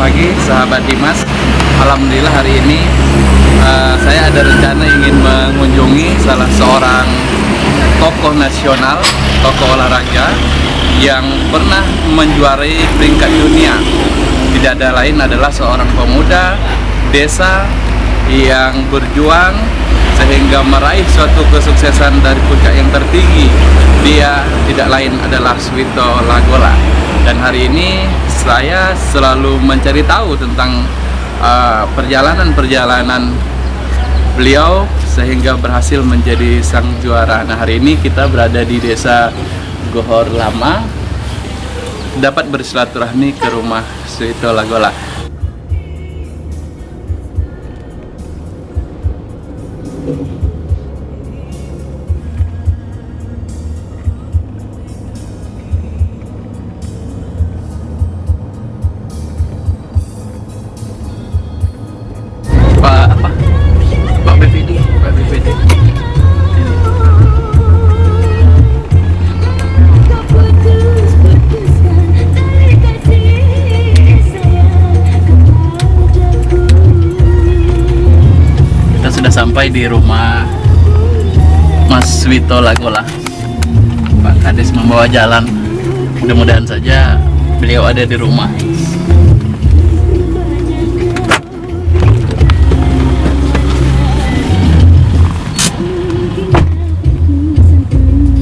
pagi sahabat Dimas. Alhamdulillah hari ini saya ada rencana ingin mengunjungi salah seorang tokoh nasional, tokoh olahraga yang pernah menjuarai peringkat dunia. Tidak ada lain adalah seorang pemuda desa yang berjuang sehingga meraih suatu kesuksesan dari puncak yang tertinggi. Dia tidak lain adalah Suwito Lagola. Dan hari ini saya selalu mencari tahu tentang perjalanan beliau sehingga berhasil menjadi sang juara. Nah, hari ini kita berada di desa Gohor Lama, dapat bersilaturahmi ke rumah Suwito Lagola. Sampai di rumah Mas Suwito Lagola. Pak Kades membawa jalan. Mudah-mudahan saja beliau ada di rumah.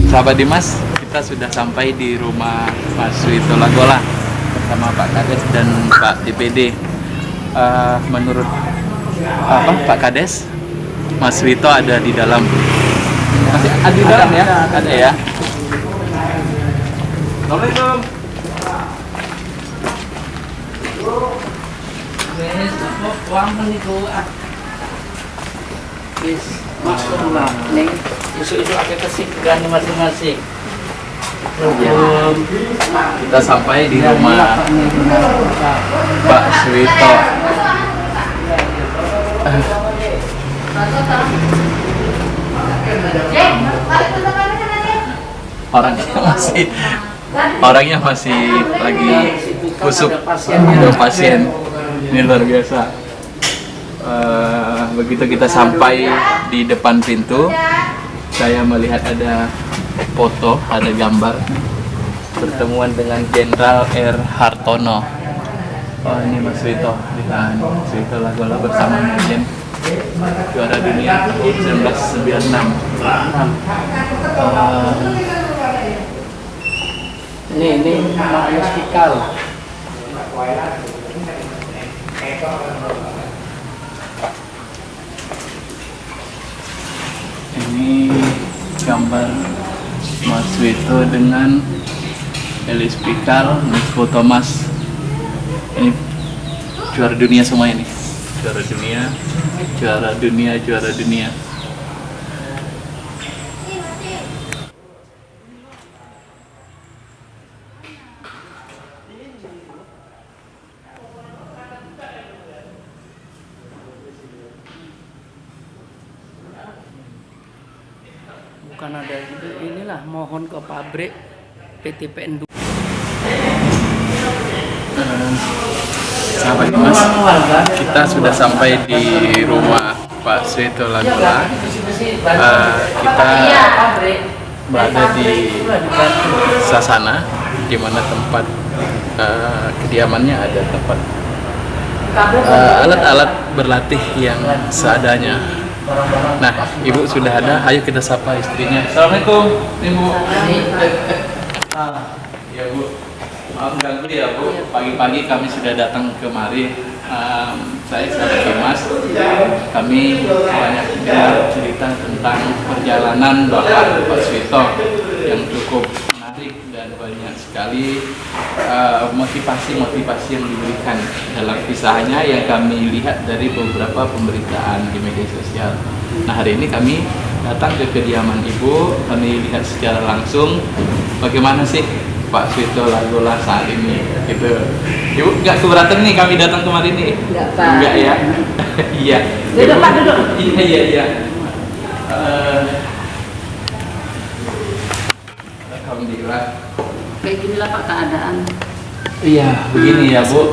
Sahabat Dimas, kita sudah sampai di rumah Mas Suwito Lagola bersama Pak Kades dan Pak DPD. Menurut Pak Kades, Mas Suwito ada di dalam. Masih ada di dalam ya? Ada ya. Assalamualaikum. Uang meniku bis masuk lah. Neng isu-isu akhir kesik gani masing-masing. Kita sampai di rumah Pak Suwito. Orangnya masih lagi kusuk, ada pasien. Ini luar biasa. Begitu kita sampai di depan pintu, saya melihat ada foto, ada gambar pertemuan dengan Jenderal R. Hartono. Oh, ini Mas Suwito, Suwito Lagola bersama Mungkin juara dunia tahun 1996. Ini Magnus Fikal. Ini gambar Mas Suwito dengan Elis Pikal, Niko Thomas. Ini juara dunia semua ini. Juara dunia. Bukan ada gitu, inilah mohon ke pabrik PT PN2. Sahabat Dimas, kita sudah sampai di rumah Pak Suwito Lagola. Kita berada di Sasana, di mana tempat kediamannya, ada tempat alat-alat berlatih yang seadanya. Nah, Ibu sudah ada. Ayo kita sapa istrinya. Assalamualaikum, Ibu. Ya, Bu. Maaf ganggu ya, Bu. Pagi-pagi kami sudah datang kemari. Saya sahabat Dimas. Kami banyak cerita tentang perjalanan Bapak Suwito yang cukup menarik dan banyak sekali motivasi yang diberikan dalam kisahnya yang kami lihat dari beberapa pemberitaan di media sosial. Nah, hari ini kami datang ke kediaman Ibu, kami lihat secara langsung bagaimana sih Pak Suwito Lagola saat ini gitu. Ibu nggak keberatan nih kami datang kemarin nih? Nggak, Pak. Enggak ya? Iya. Duduk, Pak, duduk. Iya. Alhamdulillah. Kayak ginilah Pak keadaan. Iya, begini ya Bu.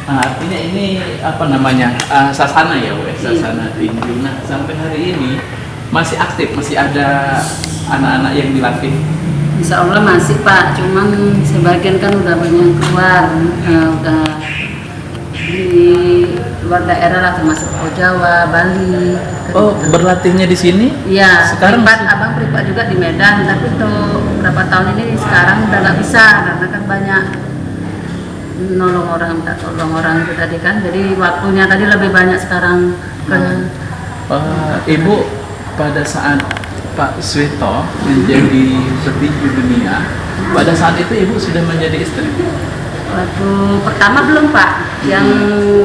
Artinya ini apa namanya, sasana ya Bu, sasana tinju. Nah sampai hari ini masih aktif, masih ada anak-anak yang dilatih. Insya Allah masih Pak, cuman sebagian kan udah banyak keluar, udah di luar daerah lah, termasuk Pulau Jawa, Bali. Oh, berlatihnya di sini? Iya, Sekarang abang privat juga di Medan, tapi tuh berapa tahun ini sekarang udah nggak bisa karena kan banyak nolong orang, minta tolong orang itu tadi kan, jadi waktunya tadi lebih banyak sekarang kan. Ibu pada saat Pak Suwito menjadi petinju dunia, pada saat itu Ibu sudah menjadi istri? Waktu pertama belum Pak, yang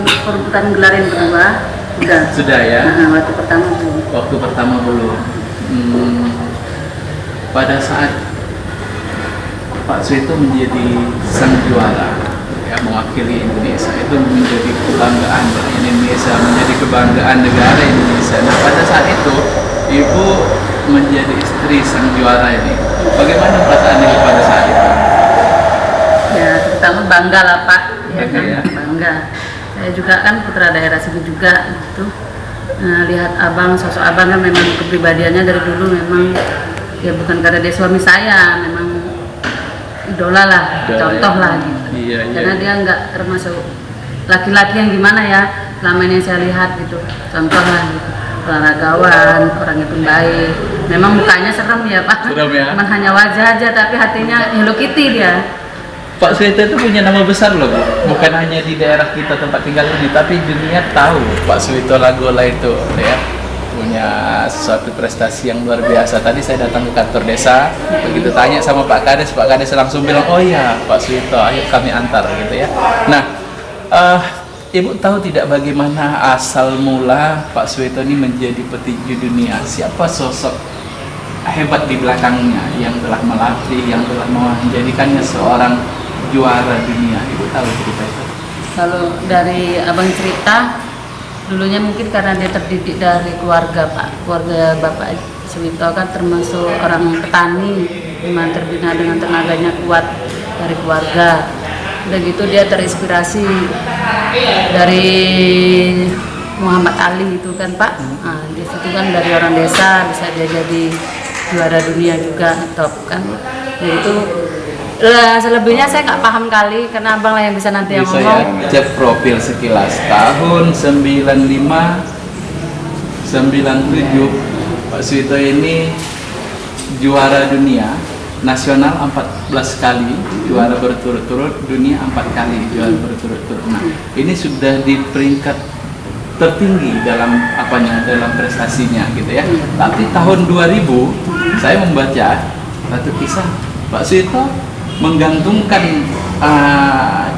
perebutan gelar yang kedua udah. Sudah ya? Nah, waktu pertama belum. Waktu pertama belum. Pada saat Pak Suwito menjadi sang juara, ya, mewakili Indonesia, itu menjadi kebanggaan Indonesia, menjadi kebanggaan negara Indonesia. Nah pada saat itu Ibu menjadi istri sang juara ini, bagaimana perasaan Ibu pada saat itu? Ya terutama bangga lah Pak, ya kan, Ya. bangga. Saya juga kan putra daerah sini juga gitu. Nah, lihat abang, sosok abang kan memang kepribadiannya dari dulu memang ya bukan karena dia suami saya, memang idola lah, contoh ya. lah gitu. Iya, Karena iya. dia nggak termasuk laki-laki yang gimana ya, selama ini yang saya lihat gitu, contoh lah gitu. Olahragawan, orangnya pun baik. Memang mukanya serem ya Pak, Serem ya? cuman hanya wajah aja tapi hatinya Hello Kitty dia. Pak Suwito itu punya nama besar loh Bu, bukan hanya di daerah kita tempat tinggal ini, tapi dunia tahu Pak Suwito Lagola itu ya punya suatu prestasi yang luar biasa. Tadi saya datang ke kantor desa, begitu tanya sama Pak Kades langsung bilang, oh iya Pak Suwito, ayo kami antar gitu ya. Nah, Ibu tahu tidak bagaimana asal mula Pak Suwito ini menjadi petinju dunia? Siapa sosok hebat di belakangnya yang telah melatih, yang telah menjadikannya seorang juara dunia? Ibu tahu cerita itu? Kalau dari abang cerita, dulunya mungkin karena dia terdidik dari keluarga Pak, keluarga Bapak Suwito kan termasuk orang petani, dimana terbina dengan tenaganya kuat dari keluarga. Udah gitu dia terinspirasi dari Muhammad Ali itu kan Pak. Nah, di situ kan dari orang desa bisa dia jadi juara dunia juga, top kan. Jadi itu selebihnya saya nggak paham kali karena abang lah yang bisa nanti yang Bisa ngomong. ya, cek profil sekilas. Tahun 95, 97 Pak Suwito ini juara dunia nasional 14 kali, juara berturut-turut, dunia 4 kali juara berturut-turut. Nah, ini sudah di peringkat tertinggi dalam dalam prestasinya gitu ya. Tapi tahun 2000 saya membaca satu kisah Pak Suwito menggantungkan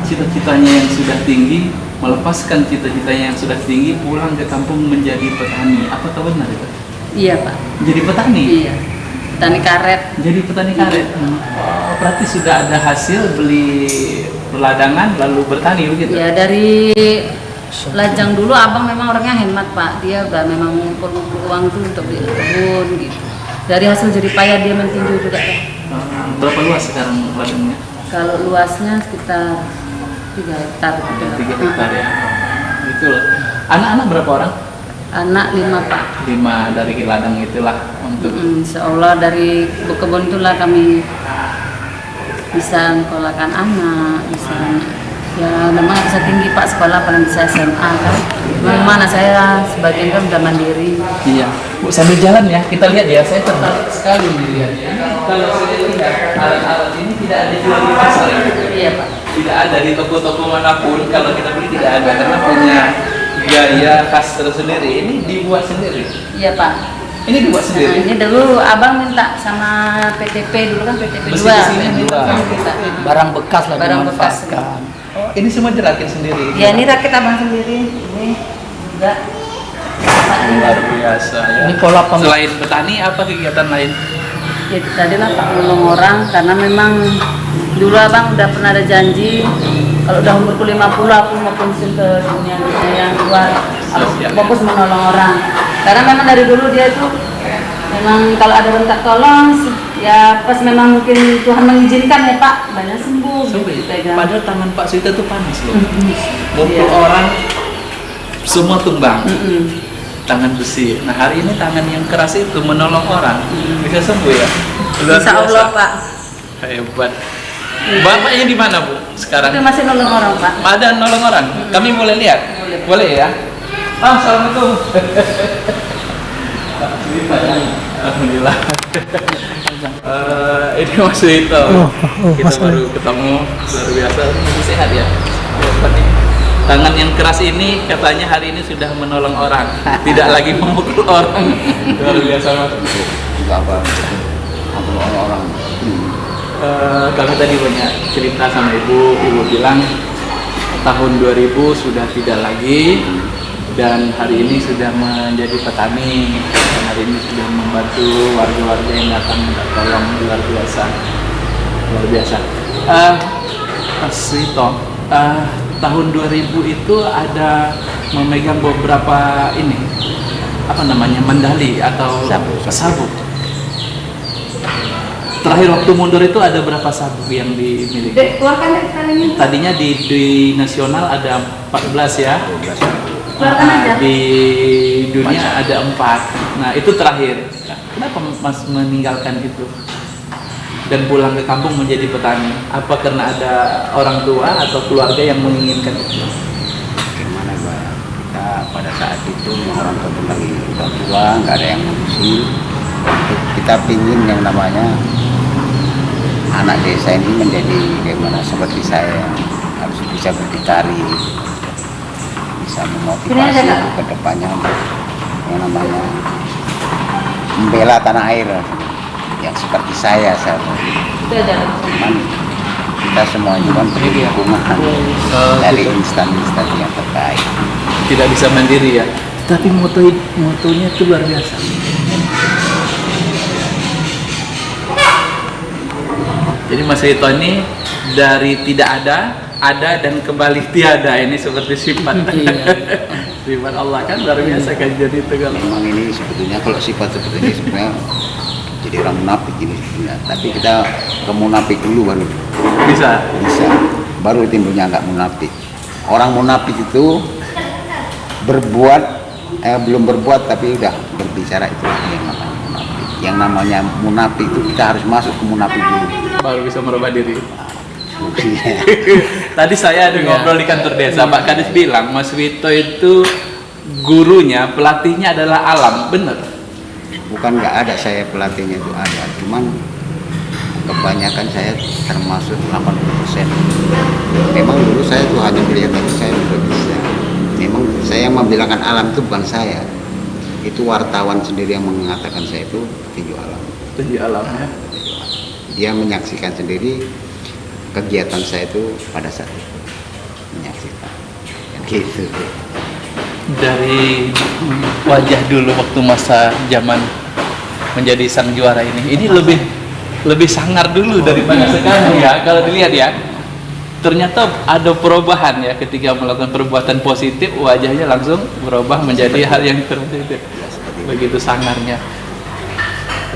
cita-citanya yang sudah tinggi, melepaskan cita-citanya yang sudah tinggi, pulang ke kampung menjadi petani. Apa tahu benar itu? Iya Pak. Jadi petani? Iya. Petani karet. Jadi petani karet. Oh, berarti sudah ada hasil beli perladangan lalu bertani begitu? Ya dari lajang dulu abang memang orangnya hemat Pak. Dia udah memang ngumpul uang tuh untuk beli kebun gitu. Dari hasil jerih payah dia mentinju juga ya. Berapa luas sekarang ladangnya? Kalau luasnya sekitar 3 hektar. 3 hektar ya. Itu loh. Anak-anak berapa orang? Anak 5 Pak. 5 dari ladang itulah untuk Insya Allah dari kebun itulah kami bisa menyekolahkan anak, bisa ya memang bisa tinggi Pak sekolah, paling bisa SMA kan. Mana saya sebagian kan udah mandiri. Iya, Bu, sambil jalan ya, kita lihat ya. Saya tertarik sekali dilihatnya. Kalau saya lihat alat-alat ini tidak ada jual di pasar ya. Iya Pak. Tidak ada di toko-toko manapun. Kalau kita beli tidak ada karena punya gaya khas tersendiri. Ini dibuat sendiri. Iya Pak. Ini dibuat Nah, sendiri. ini dulu abang minta sama PTP dulu kan PTP Besi 2. kesini dua. Barang bekas lah Barang bekas. dimanfaatkan. Oh, ini semua dirakit sendiri. Ya ini rakit abang sendiri. Ini juga. Luar biasa ya. Ini pola Selain petani, apa kegiatan lain? Ya tadi lah Pak nolong orang karena memang dulu abang udah pernah ada janji kalau udah umurku 50 aku mau pensiun ke dunia yang luar, aku Sosial, ya. fokus menolong orang karena memang dari dulu dia itu Memang kalau ada minta tolong ya pas memang mungkin Tuhan mengizinkan ya Pak, banyak sembuh gitu dipegang. Padahal tangan Pak Suwito tuh panas loh. Mm-mm. Mukul Iya. orang semua tumbang. Mm-mm. Tangan besi. Nah hari ini tangan yang keras itu menolong orang bisa sembuh ya. Luar Insya biasa. Allah Pak. Hebat. Bapaknya di mana Bu sekarang? Itu masih nolong orang Pak. Ada nolong orang. Kami boleh lihat? Boleh ya? Assalamualaikum. Alhamdulillah. Ini Mas Suwito. Kita baru ketemu, luar biasa. Masih sehat ya? Hebat nih. Tangan yang keras ini katanya hari ini sudah menolong orang, tidak lagi memukul orang. Luar biasa Mas. Enggak apa untuk orang-orang. Kami tadi banyak cerita sama ibu bilang tahun 2000 sudah tidak lagi dan hari ini sudah menjadi petani dan hari ini sudah membantu warga-warga yang datang minta tolong. Luar biasa, luar biasa. Mas Suwito, tahun 2000 itu ada memegang beberapa ini apa namanya medali atau sabuk. Terakhir waktu mundur itu ada berapa sabuk yang dimiliki? Dek, keluarkan dek talinya. Tadinya di nasional ada 14 ya. Keluarkan aja. Di dunia ada 4. Nah itu terakhir. Kenapa Mas meninggalkan itu dan pulang ke kampung menjadi petani? Apa karena ada orang tua atau keluarga yang menginginkan itu? Gimana Pak? Kita pada saat itu orang tua pun lagi udah tua, nggak ada yang ngurusin. Kita pingin yang namanya anak desa ini menjadi bagaimana seperti saya, harus bisa berdikari, bisa memotivasi ke depannya yang namanya membela tanah air yang seperti saya. Itu aja. Cuman kita semua juga beri dukungan dari instansi yang terkait. Tidak bisa mandiri ya. Tapi motonya itu luar biasa. Jadi Mas Suwito ini dari tidak ada dan kembali tiada. Ini seperti sifat. Sifat Allah kan luar biasa kajian itu kalau. Memang ini sebetulnya kalau sifat seperti ini sebenarnya jadi orang munafik ini sebetulnya. Tapi kita ke munafik dulu baru Bisa. baru timbulnya nggak munafik. Orang munafik itu belum berbuat tapi udah berbicara, itu yang namanya munafik. Yang namanya munafik itu kita harus masuk ke munafik dulu. Baru bisa merubah diri. Tadi saya ada ngobrol di kantor desa, Pak Kades bilang Mas Suwito itu gurunya, pelatihnya adalah alam, bener? Bukan nggak ada, saya pelatihnya itu ada, cuman kebanyakan saya termasuk 80%. Memang dulu saya tuh hanya melihat tapi saya sudah bisa. Memang saya membilangkan alam itu bukan saya, itu wartawan sendiri yang mengatakan saya itu tinju alam. Tinju alam ya. Dia menyaksikan sendiri kegiatan saya itu pada saat itu, menyaksikan gitu. Dari wajah dulu waktu masa zaman menjadi sang juara ini lebih sangar dulu daripada sekarang ya. Kalau dilihat ya, ternyata ada perubahan ya ketika melakukan perbuatan positif, wajahnya langsung berubah menjadi hal yang positif. Begitu sangarnya.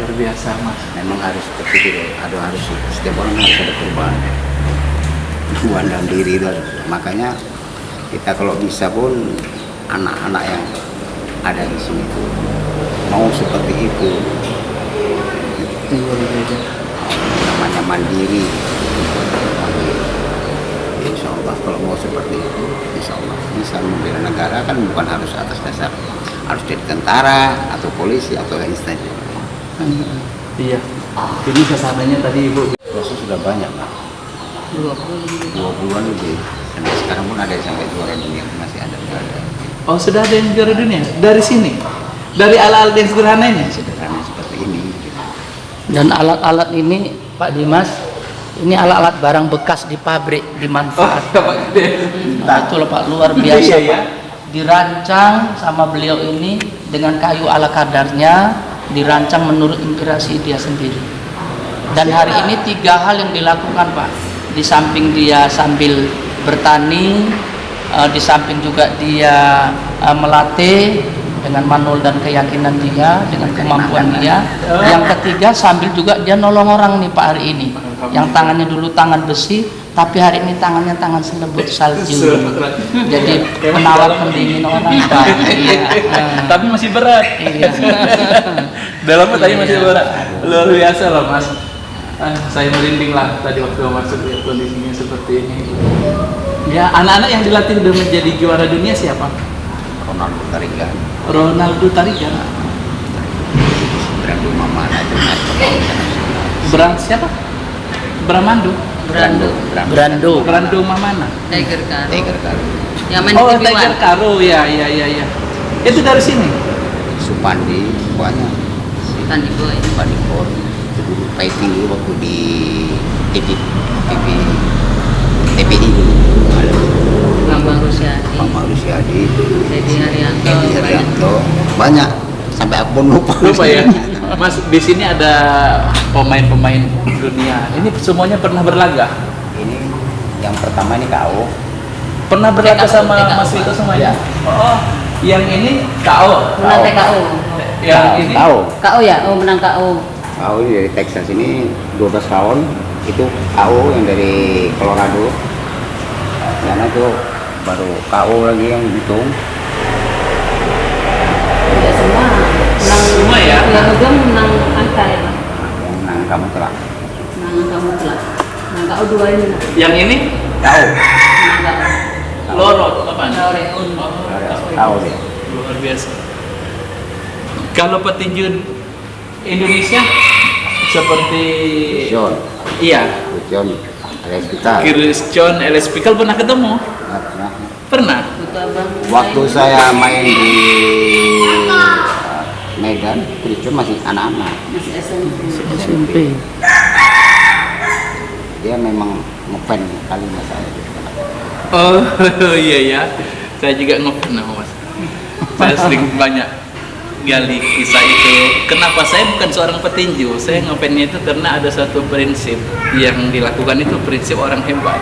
Luar biasa Mas. Memang harus seperti itu, harus setiap orang harus ada perubahan dalam diri itu. Makanya kita kalau bisa pun anak-anak yang ada di sini itu mau seperti itu, namanya mandiri. Insya Allah kalau mau seperti itu, insya Allah bisa membela negara, kan bukan harus atas dasar harus jadi tentara atau polisi atau instansi. Iya. Ini sasarannya tadi Ibu. Proses sudah banyak lah, 20-an lebih. Dan sekarang pun ada yang sampai juara dunia, masih ada. Oh sudah ada yang juara dunia dari sini, dari alat-alat yang sederhana ini. Sederhana seperti ini. Dan alat-alat ini Pak Dimas, ini alat-alat barang bekas di pabrik dimanfaatkan. Nah, itu loh Pak, luar biasa Iya, ya. Pak. Dirancang sama beliau ini dengan kayu ala kadarnya, dirancang menurut inspirasi dia sendiri. Dan hari ini 3 hal yang dilakukan Pak. Di samping dia sambil bertani, di samping juga dia melatih, dengan manual dan keyakinan dia, dengan kemampuan dia. Yang ketiga sambil juga dia nolong orang nih Pak hari ini. Yang tangannya dulu tangan besi, tapi hari ini tangannya tangan selembut salju. Jadi penawar pendingin orang Pak. Iya. Tapi masih berat. Iya. Dalamnya tadi masih berat. Luar biasa loh Mas. Saya merinding lah tadi waktu masuk ya, kondisinya seperti ini. Ya, anak-anak yang dilatih udah menjadi juara dunia siapa? Ronaldo Tarigan, Ronaldo Tarigan. Brando Mamana itu Siapa? Bramando. Brando Mamana. Tiger Karo. Tiger Karo, Yang main Oh, di TV Tiger One. Karo, ya. Itu dari sini. Supandi, banyak. Tandi Boy. Supandi Pol, itu dulu fighting dulu waktu di TPI dulu. Ada Bambang Rusyadi. Mama Rusyadi, Dedi Haryanto. Edi Haryanto, banyak. Sampai aku pun lupa. Lupa ya. Mas, di sini ada pemain-pemain dunia. Ini semuanya pernah berlaga. Ini yang pertama ini KO. Pernah berlaga TKO, sama TKO. Mas Vito semuanya? Ya. Oh, yang ini KO. Menang TKO. Yang ini KO. KO ya? Oh, menang KO. KO ini dari Texas ini 12 tahun. Itu KO yang dari Colorado. Karena itu baru KO lagi yang hitung. Ya semua. Menang. Semua ya? Yang kedua menang angka ya Pak. Yang menang kamu telah. Menang angka mutlak. Menang KO 2 ini. yang ini KO. Menang KO. Loro apa? Laureun. KO dia. Luar biasa. Kalau petinju Indonesia seperti John. iya, John. Alias kita. Christian LS Pikal pernah ketemu? Nah, Pernah. Itu abang. waktu saya main di Medan, Christian masih anak-anak. Masih SMP. SMP. Dia memang ngefan kali sama saya. Oh iya ya, saya juga ngefans sama Mas. Saya sering banyak gali kisah itu. Kenapa saya bukan seorang petinju? Saya ngefansnya itu karena ada satu prinsip yang dilakukan itu prinsip orang hebat.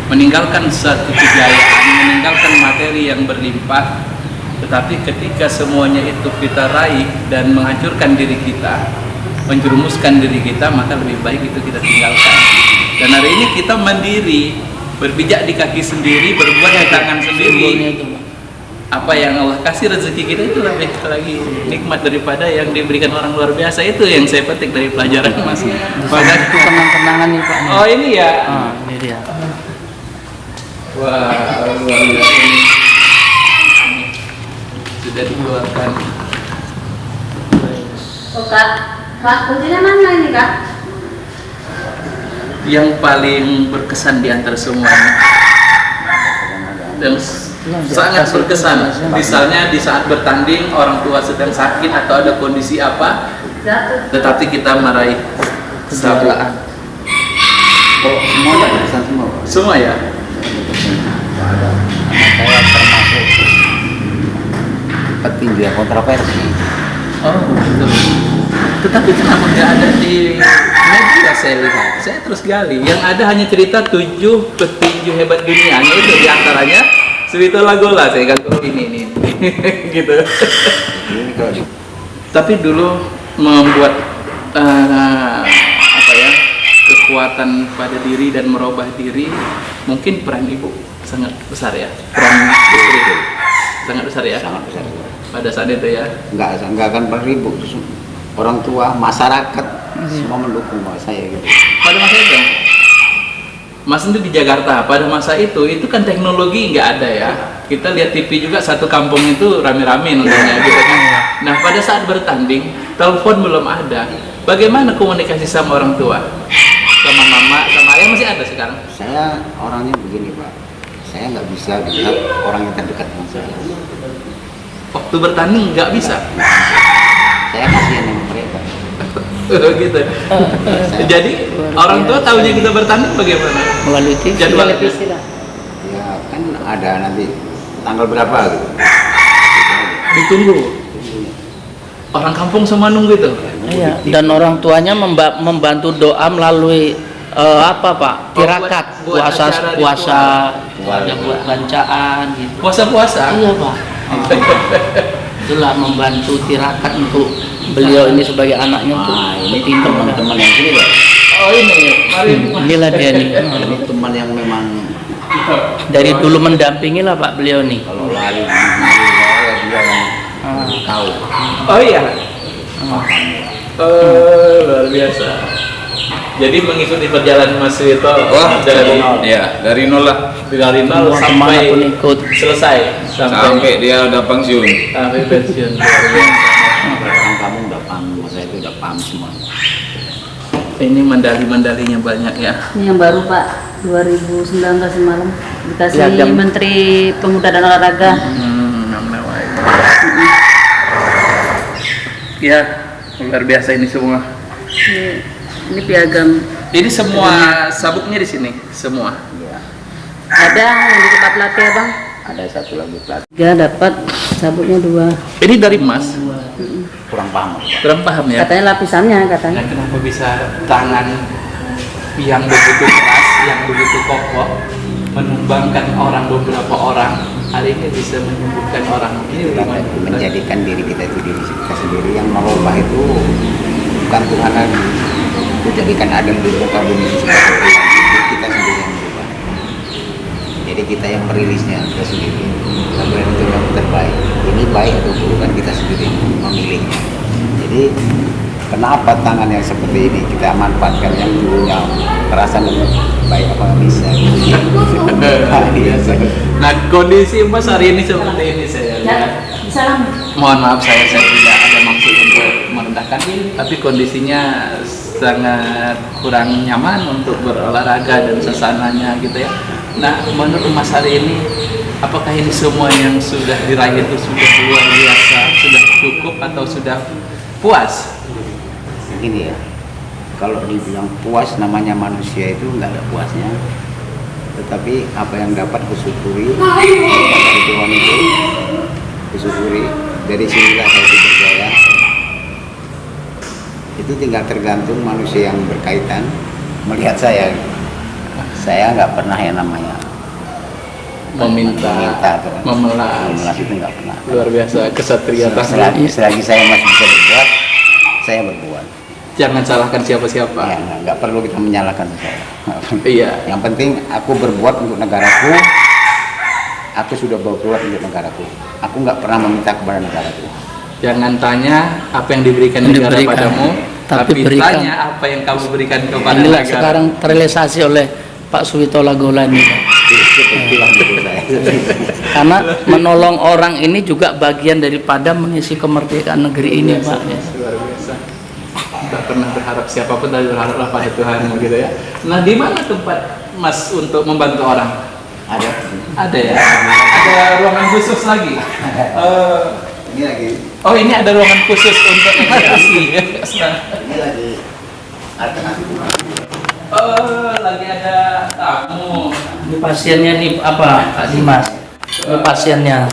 Meninggalkan satu kejayaan, meninggalkan materi yang berlimpah, tetapi ketika semuanya itu kita raih dan menghancurkan diri kita, menjerumuskan diri kita, maka lebih baik itu kita tinggalkan. Dan hari ini kita mandiri, berpijak di kaki sendiri, berbuat di tangan sendiri. Simbolnya itu, Pak. Apa yang Allah kasih rezeki kita itu lebih lagi nikmat daripada yang diberikan orang luar biasa. Itu yang saya petik dari pelajaran Mas. Maka Itu kenang-kenangan nih Pak. nih. oh ini ya. Ah, ini dia. Wah, luar biasa ini. Sudah dikeluarkan. Oh Kak, kuncinya mana ini Kak? Yang paling berkesan di antara semuanya dan sangat berkesan, misalnya di saat bertanding orang tua sedang sakit atau ada kondisi apa, Jatuh. tetapi kita meraih kejuaraan. Oh, semua ada berkesan semua. Pak. Semua ya. Karena saya termasuk petinju yang kontroversi. Oh betul. Tetapi kenapa nggak ada di media saya lihat? Saya terus gali. Yang ada hanya cerita 7 petinju hebat dunia. Hanya itu diantaranya Suwito Lagola. Saya kan ini gitu. Ini kalau di Tapi dulu membuat apa ya, kekuatan pada diri dan merubah diri, mungkin peran ibu sangat besar ya. Peran istri sangat besar ya. sangat besar. Pada saat itu ya. Enggak akan beribu. Orang tua, masyarakat semua mendukung saya gitu. Pada masa itu, Mas itu di Jakarta. Pada masa itu kan teknologi nggak ada ya. Kita lihat TV juga satu kampung itu rame-rame nontonnya gitu kan. Nah pada saat bertanding, telepon belum ada. Bagaimana komunikasi sama orang tua? Sama mama, sama ayah masih ada sekarang? Saya orangnya begini Pak, saya nggak bisa lihat orang yang terdekat dengan saya. Waktu bertanding nggak bisa. Saya kasihan sama mereka. Gitu. Jadi orang tua tahunya kita bertanding bagaimana? Melalui TV. Jadwal Televisi lah. Ya kan ada nanti tanggal berapa gitu. ditunggu. Orang kampung semua nunggu itu. Iya. Dan orang tuanya membantu doa melalui apa Pak? Tirakat, buat puasa, acara puasa, ritual. ada buat bacaan gitu. Puasa-puasa. Iya Pak. itulah membantu tirakat untuk beliau ini sebagai anaknya untuk Nah, ini bertindak. teman-teman yang sini Pak. Oh ini, mari. Inilah dia nih. Ini teman yang memang Dari dulu mendampingi lah Pak beliau nih. kalau lari dia yang tahu. Oh iya. Luar biasa. Jadi mengikuti perjalanan Mas Wito dari nol lah, dari nol Semua sampai kemanapun ikut. selesai, sampai dia udah pensiun. sampai pensiun. Luar biasa. Orang kamu udah paham, saya itu udah paham semua. Ini medali-medalinya banyak ya. Ini yang baru Pak, 2019 semalam dikasih Piagam. Menteri Pemuda dan Olahraga. Ya, luar biasa ini semua. Ini piagam. Ini semua sabuknya di sini, semua. Iya. Ada yang di tempat latih Bang. Ada satu lagi pelatih 3 dapat, sabuknya 2. Ini dari emas. kurang paham. Kurang paham ya. Katanya lapisannya katanya. Nah, kenapa bisa tangan yang begitu keras, yang begitu kokoh, menumbangkan beberapa orang, hari ini bisa menyembuhkan orang. Ini Kita bagaimana? menjadikan diri kita itu diri kita sendiri yang merubah itu bukan Tuhan lagi. Itu jadikan ada di muka bumi ini sebagai Tuhan. Itu kita sendiri yang merubah. Jadi kita yang merilisnya kita sendiri. Kemudian itu yang terbaik. Ini baik atau buruk kan kita sendiri memilihnya. Jadi kenapa tangan yang seperti ini kita manfaatkan yang dulunya perasaan baik apa nggak bisa. Nah, kondisi Mas hari ini seperti ini saya lihat. Salam. Mohon maaf saya tidak ada maksud untuk merendahkan, tapi kondisinya sangat kurang nyaman untuk berolahraga dan suasananya gitu ya. Nah, menurut Mas hari ini, apakah ini semua yang sudah diraih itu sudah luar biasa, sudah cukup atau sudah puas? Gini ya, kalau dibilang puas namanya manusia itu nggak ada puasnya. Tetapi apa yang dapat kusyukuri dari Tuhan itu kusyukuri. Dari sinilah saya itu berjaya. Itu tinggal tergantung manusia yang berkaitan melihat saya. Saya nggak pernah yang namanya Meminta, atau memelas. itu nggak pernah. Luar biasa kesatria Selagi saya masih bisa berbuat, saya berbuat. Jangan salahkan siapa-siapa. Ya, nggak perlu kita menyalahkan saya. Iya. Yang penting aku berbuat untuk negaraku. Aku sudah berbuat untuk negaraku. Aku nggak pernah meminta kepada negaraku. Jangan tanya apa yang diberikan Yang negara diberikan, padamu, tapi tapi berikan. tanya apa yang kamu berikan kepada Inilah negara. sekarang terrealisasi oleh Pak Suwito Lagola ini. Itulah menurut saya. Karena menolong orang ini juga bagian daripada mengisi kemerdekaan negeri ini, Pak. Luar biasa. Tidak pernah berharap siapapun, tapi berharaplah pada Tuhan gitu ya. Nah, di mana tempat Mas untuk membantu orang? Ada. Ada ya. Ada ruangan khusus lagi. Ini lagi. Oh, ini ada ruangan khusus untuk rekreasi. Ini lagi alternatif. Lagi ada tamu. Ini pasiennya nih apa, Pak Dimas? Ini pasiennya.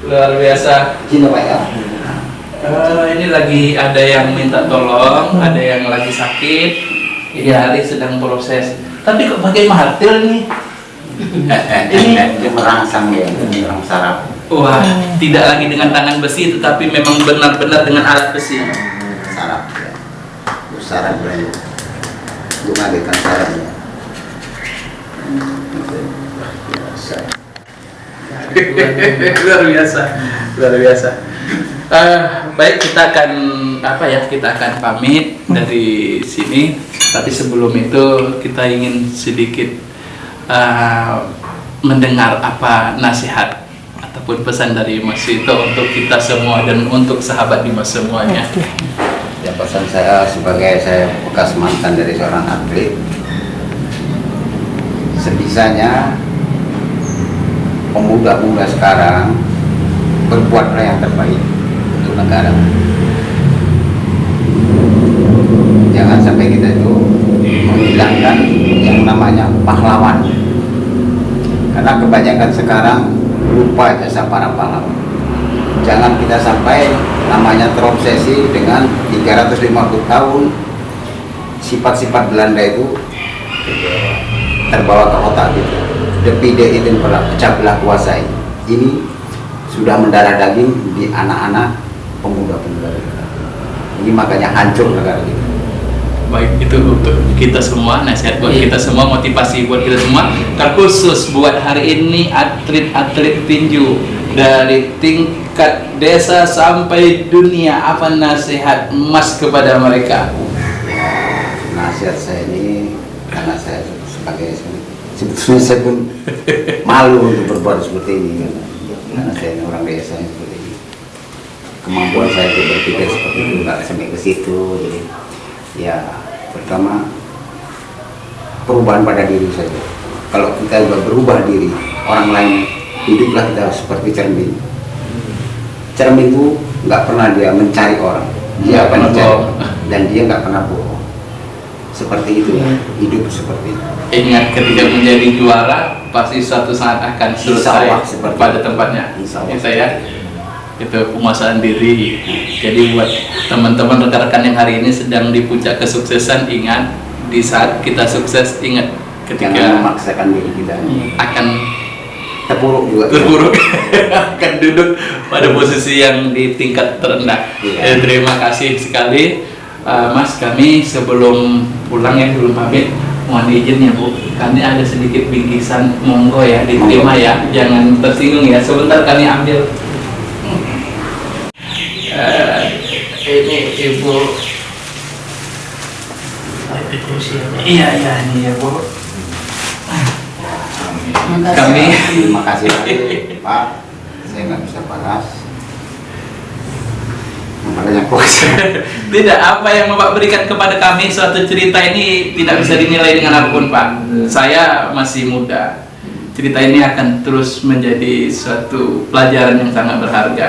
Luar biasa. Sini Pak ya. Ini lagi ada yang minta tolong, ada yang lagi sakit. Ini hari sedang proses. Tapi kok pakai martil nih? Ini merangsang ya, merangsang saraf. Wah, tidak lagi dengan tangan besi, tetapi memang benar-benar dengan alat besi. Saraf ya. Saraf dulu. Untuk mengalihkan sarafnya. Luar biasa, luar biasa. Baik, kita akan kita akan pamit dari sini. Tapi sebelum itu kita ingin sedikit mendengar apa nasihat ataupun pesan dari Mas Wito untuk kita semua dan untuk sahabat Dimas semuanya. Ya, pesan saya sebagai saya bekas mantan dari seorang atlet, sebisanya pemuda-pemuda sekarang berbuatlah yang terbaik untuk negara. Jangan sampai kita itu menghilangkan yang namanya pahlawan, karena kebanyakan sekarang lupa jasa para pahlawan. Jangan kita sampai namanya terobsesi dengan 350 tahun sifat-sifat Belanda itu terbawa ke otak kita. Depide itu pecah belah kuasai. Ini sudah mendarah daging di anak-anak pemuda-pemuda kita. Ini makanya hancur negara kita. Baik, itu untuk kita semua, nasihat buat kita semua, motivasi buat kita semua, terkhusus buat hari ini atlet-atlet tinju dari tingkat desa sampai dunia. Apa nasihat Mas kepada mereka? Nasihat saya ini, karena saya sebagai, sebetulnya saya pun malu untuk berbuat seperti ini, karena saya ini orang desa yang seperti ini. Kemampuan saya untuk berpikir seperti itu nggak sampai ke situ. Jadi ya, pertama perubahan pada diri saja. Kalau kita sudah berubah diri, orang lain hiduplah kita seperti cermin. Cermin itu nggak pernah dia mencari orang, dia akan mencari dan dia nggak pernah bohong. Seperti itu, hidup seperti itu. Ingat, ketika menjadi juara pasti suatu saat akan selesai pada tempatnya. Insya Allah. Ya, saya itu penguasaan diri. Jadi buat teman-teman rekan-rekan yang hari ini sedang di puncak kesuksesan, ingat, di saat kita sukses, ingat ketika Jangan memaksakan diri kita akan terpuruk juga. akan duduk pada posisi yang di tingkat terendah. Iya. Terima kasih sekali, Mas. Kami sebelum pulang ya, sebelum pamit, mohon izin ya Bu, kami ada sedikit bingkisan, monggo ya, diterima ya, jangan tersinggung ya. Sebentar kami ambil. Ini Ibu. Iya ini ya Bu. Kami Terima kasih Pak, saya nggak bisa balas. Makanya puasa. tidak, apa yang Bapak berikan kepada kami suatu cerita ini tidak bisa dinilai dengan apapun Pak. Saya masih muda. Cerita ini akan terus menjadi suatu pelajaran yang sangat berharga.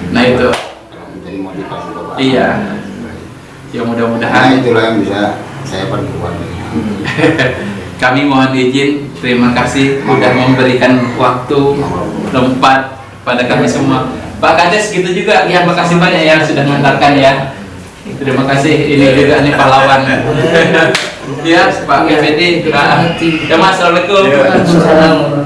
Nah itu. Menjadi motivasi Bapak. Iya. Ya Nah, mudah-mudahan itulah yang bisa saya perbuat. kami mohon izin, terima kasih sudah memberikan waktu, tempat pada kami semua. Pak Kades gitu juga, terima kasih banyak ya sudah mengantarkan ya. Terima kasih, ini juga nih pahlawan. Ya Pak KPD, ya Mas, assalamualaikum. Ya. Waalaikumsalam.